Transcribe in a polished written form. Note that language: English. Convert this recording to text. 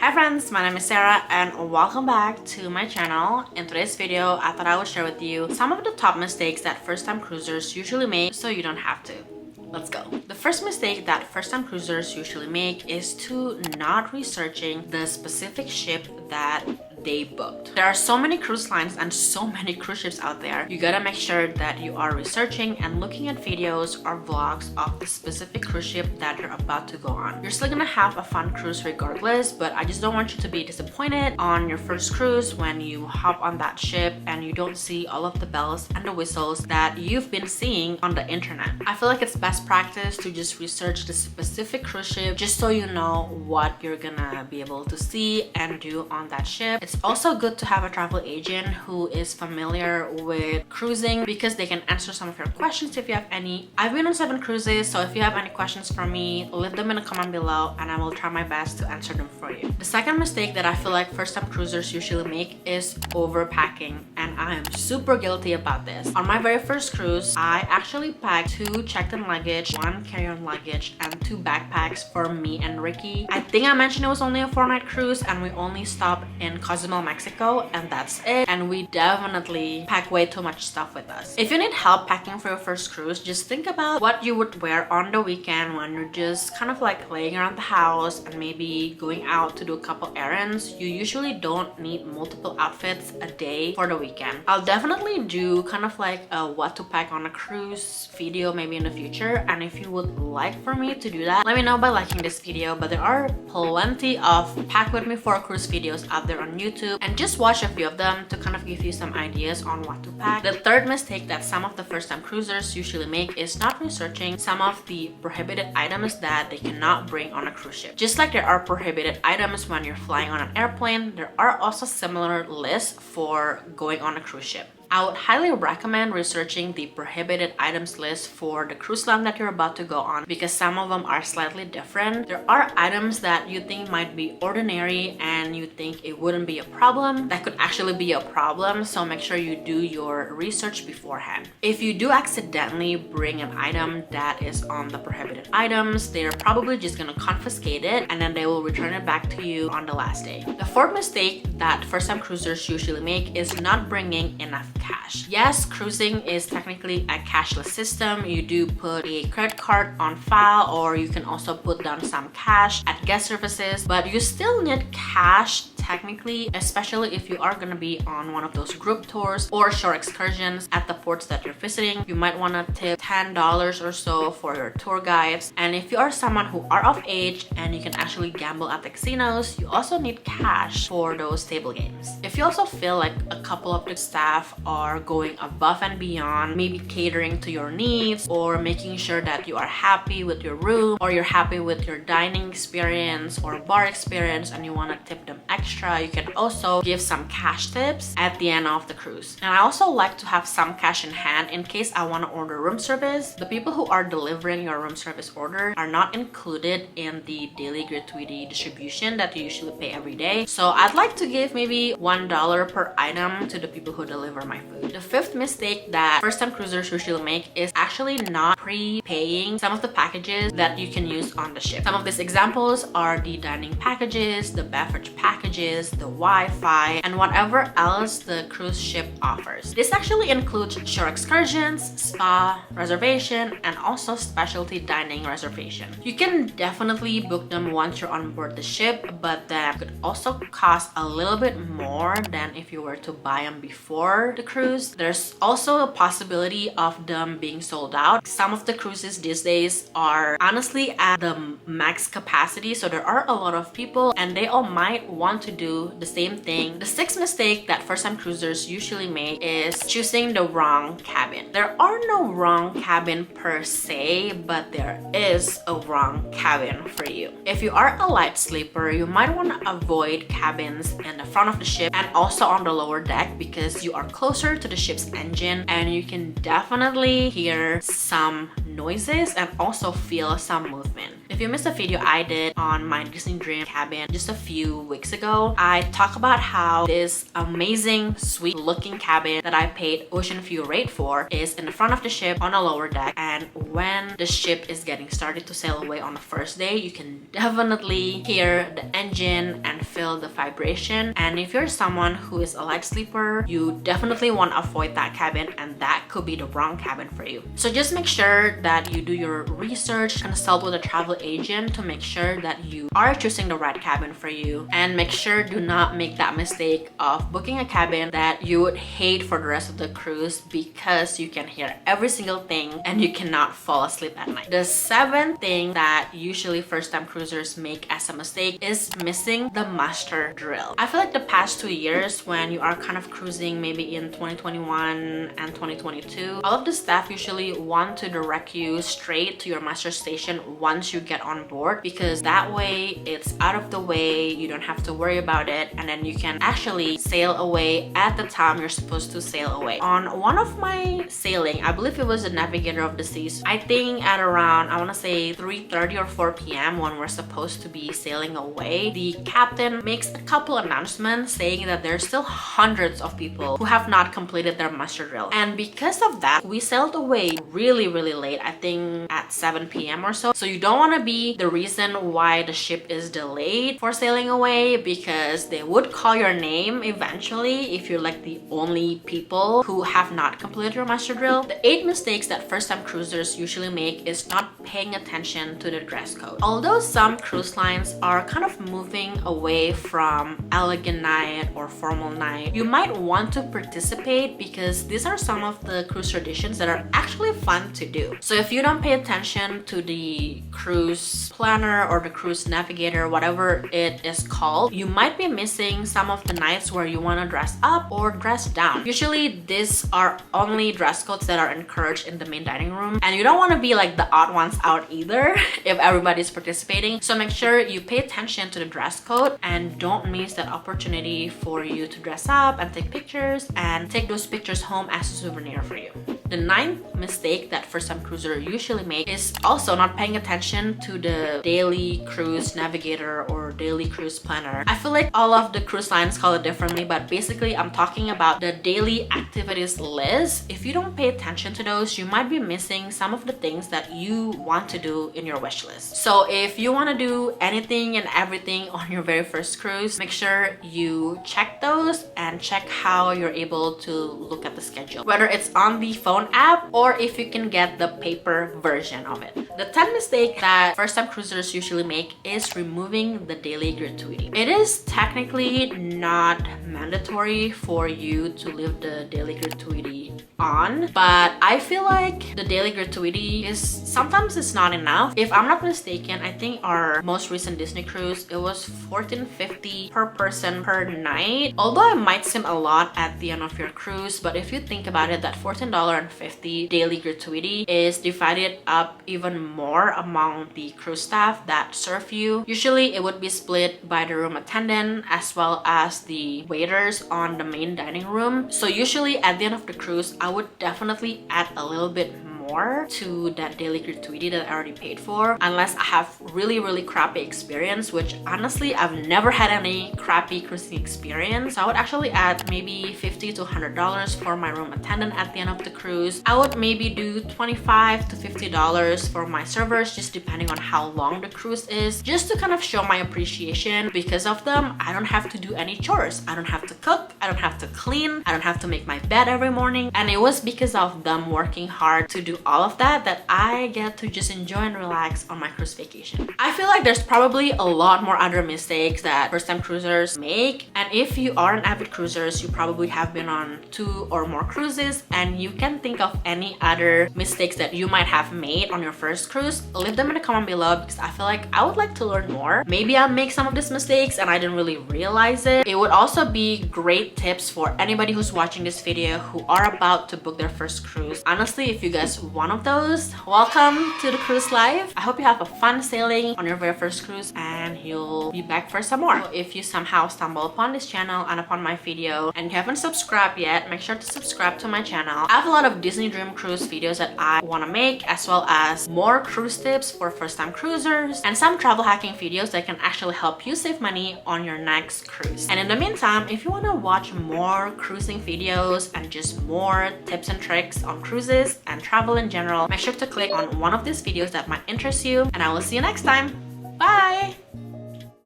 Hi friends, my name is Sarah and welcome back to my channel. In today's video, I thought I would share with you some of the top mistakes that first-time cruisers usually make so you don't have to. Let's go. The first mistake that first-time cruisers usually make is to not researching the specific ship that they booked. There are so many cruise lines and so many cruise ships out there. You gotta make sure that you are researching and looking at videos or vlogs of the specific cruise ship that you're about to go on. You're still gonna have a fun cruise regardless, but I just don't want you to be disappointed on your first cruise when you hop on that ship and you don't see all of the bells and the whistles that you've been seeing on the internet. I feel like it's best practice to just research the specific cruise ship just so you know what you're gonna be able to see and do on that ship. It's also good to have a travel agent who is familiar with cruising because they can answer some of your questions if you have any. I've been on 7 cruises, so if you have any questions for me, leave them in a comment below and I will try my best to answer them for you. The second mistake that I feel like first-time cruisers usually make is overpacking, and I am super guilty about this. On my very first cruise, I actually packed 2 checked-in luggage, 1 carry-on luggage, and 2 backpacks for me and Ricky. I think I mentioned it was only a 4-night cruise and we only stopped in Cozumel, Mexico, and that's it. And we definitely pack way too much stuff with us. If you need help packing for your first cruise, just think about what you would wear on the weekend when you're just kind of like laying around the house and maybe going out to do a couple errands. You usually don't need multiple outfits a day for the weekend. I'll definitely do kind of like a what to pack on a cruise video maybe in the future, and if you would like for me to do that, let me know by liking this video. But there are plenty of pack with me for a cruise videos out there on YouTube, and just watch a few of them to kind of give you some ideas on what to pack. The third mistake that some of the first-time cruisers usually make is not researching some of the prohibited items that they cannot bring on a cruise ship. Just like there are prohibited items when you're flying on an airplane, there are also similar lists for going on a cruise ship. I would highly recommend researching the prohibited items list for the cruise line that you're about to go on because some of them are slightly different. There are items that you think might be ordinary and you think it wouldn't be a problem that could actually be a problem, so make sure you do your research beforehand. If you do accidentally bring an item that is on the prohibited items, they're probably just gonna confiscate it and then they will return it back to you on the last day. The fourth mistake that first-time cruisers usually make is not bringing enough cash. Yes, cruising is technically a cashless system. You do put a credit card on file, or you can also put down some cash at guest services, but you still need cash technically, especially if you are going to be on one of those group tours or shore excursions at the ports that you're visiting. You might want to tip $10 or so for your tour guides, and if you are someone who are of age and you can actually gamble at the casinos, you also need cash for those table games. If you also feel like a couple of the staff are going above and beyond, maybe catering to your needs or making sure that you are happy with your room or you're happy with your dining experience or bar experience and you want to tip them extra, you can also give some cash tips at the end of the cruise. And I also like to have some cash in hand in case I want to order room service. The people who are delivering your room service order are not included in the daily gratuity distribution that you usually pay every day, so I'd like to give maybe $1 per item to the people who deliver my food. The fifth mistake that first-time cruisers usually make is actually not prepaying some of the packages that you can use on the ship. Some of these examples are the dining packages, the beverage packages, the Wi-Fi, and whatever else the cruise ship offers. This actually includes shore excursions, spa reservation, and also specialty dining reservation. You can definitely book them once you're on board the ship, but that could also cost a little bit more than if you were to buy them before the cruise. There's also a possibility of them being sold out. Some of the cruises these days are honestly at the max capacity, so there are a lot of people and they all might want to do the same thing. The sixth mistake that first-time cruisers usually make is choosing the wrong cabin. There are no wrong cabin per se, but there is a wrong cabin for you. If you are a light sleeper, you might want to avoid cabins in the front of the ship and also on the lower deck because you are closer to the ship's engine and you can definitely hear some noises and also feel some movement. If you missed a video I did on my Disney Dream cabin just a few weeks ago, I talk about how this amazing, sweet looking cabin that I paid ocean view rate for is in the front of the ship on a lower deck, and when the ship is getting started to sail away on the first day, you can definitely hear the engine and feel the vibration. And if you're someone who is a light sleeper, you definitely want to avoid that cabin, and that could be the wrong cabin for you. So just make sure that you do your research, consult with a travel agent to make sure that you are choosing the right cabin for you, and make sure do not make that mistake of booking a cabin that you would hate for the rest of the cruise because you can hear every single thing and you cannot fall asleep at night. The seventh thing that usually first-time cruisers make as a mistake is missing the master drill. I feel like the past 2 years, when you are kind of cruising maybe in 2021 and 2022, all of the staff usually want to direct you straight to your master station once you get on board, because that way it's out of the way, you don't have to worry about it, and then you can actually sail away at the time you're supposed to sail away. On one of my sailing, I believe it was the Navigator of the Seas, I think at around, I want to say 3:30 or 4 p.m. when we're supposed to be sailing away, the captain makes a couple announcements saying that there's still hundreds of people who have not completed their master drill. And because of that, we sailed away really late, I think at 7 p.m. or so. So you don't want to be the reason why the ship is delayed for sailing away, because they would call your name eventually if you're like the only people who have not completed your master drill. The 8 mistakes that first-time cruisers usually make is not paying attention to the dress code. Although some cruise lines are kind of moving away from elegant night or formal night, you might want to participate because these are some of the cruise traditions that are actually fun to do. So if you don't pay attention to the cruise planner or the cruise navigator, whatever it is called, you might be missing some of the nights where you want to dress up or dress down. Usually these are only dress codes that are encouraged in the main dining room, and you don't want to be like the odd ones out either if everybody's participating. So make sure you pay attention to the dress code and don't miss that opportunity for you to dress up and take pictures and take those pictures home as a souvenir for you. The 9th mistake that first-time cruiser usually make is also not paying attention to the daily cruise navigator or daily cruise planner. I feel like all of the cruise lines call it differently, but basically I'm talking about the daily activities list. If you don't pay attention to those, you might be missing some of the things that you want to do in your wish list. So if you want to do anything and everything on your very first cruise, make sure you check those and check how you're able to look at the schedule, whether it's on the phone app or if you can get the paper version of it. The 10th mistake that first-time cruisers usually make is removing the daily gratuity. It is technically not mandatory for you to leave the daily gratuity on, but I feel like the daily gratuity is sometimes it's not enough. If I'm not mistaken, I think our most recent Disney cruise, it was $14.50 per person per night. Although it might seem a lot at the end of your cruise, but if you think about it, that $14.50 daily gratuity is divided up even more among the cruise staff that serve you. Usually it would be split by the room attendant as well as the waiters on the main dining room. So usually at the end of the cruise, I would definitely add a little bit more to that daily gratuity that I already paid for, unless I have really crappy experience, which honestly I've never had any crappy cruising experience. So I would actually add maybe $50 to $100 for my room attendant at the end of the cruise. I would maybe do $25 to $50 for my servers, just depending on how long the cruise is, just to kind of show my appreciation. Because of them, I don't have to do any chores, I don't have to cook, I don't have to clean, I don't have to make my bed every morning. And it was because of them working hard to do all of that that I get to just enjoy and relax on my cruise vacation. I feel like there's probably a lot more other mistakes that first-time cruisers make, and if you are an avid cruiser, you probably have been on 2 or more cruises and you can think of any other mistakes that you might have made on your first cruise. Leave them in the comment below, because I feel like I would like to learn more. Maybe I'll make some of these mistakes and I didn't really realize it. It would also be great tips for anybody who's watching this video who are about to book their first cruise. Honestly, if you guys one of those, welcome to the cruise life. I hope you have a fun sailing on your very first cruise and you'll be back for some more. So if you somehow stumble upon this channel and upon my video and you haven't subscribed yet, make sure to subscribe to my channel. I have a lot of Disney Dream Cruise videos that I want to make, as well as more cruise tips for first-time cruisers and some travel hacking videos that can actually help you save money on your next cruise. And in the meantime, if you want to watch more cruising videos and just more tips and tricks on cruises and travel in general, make sure to click on one of these videos that might interest you, and I will see you next time. Bye!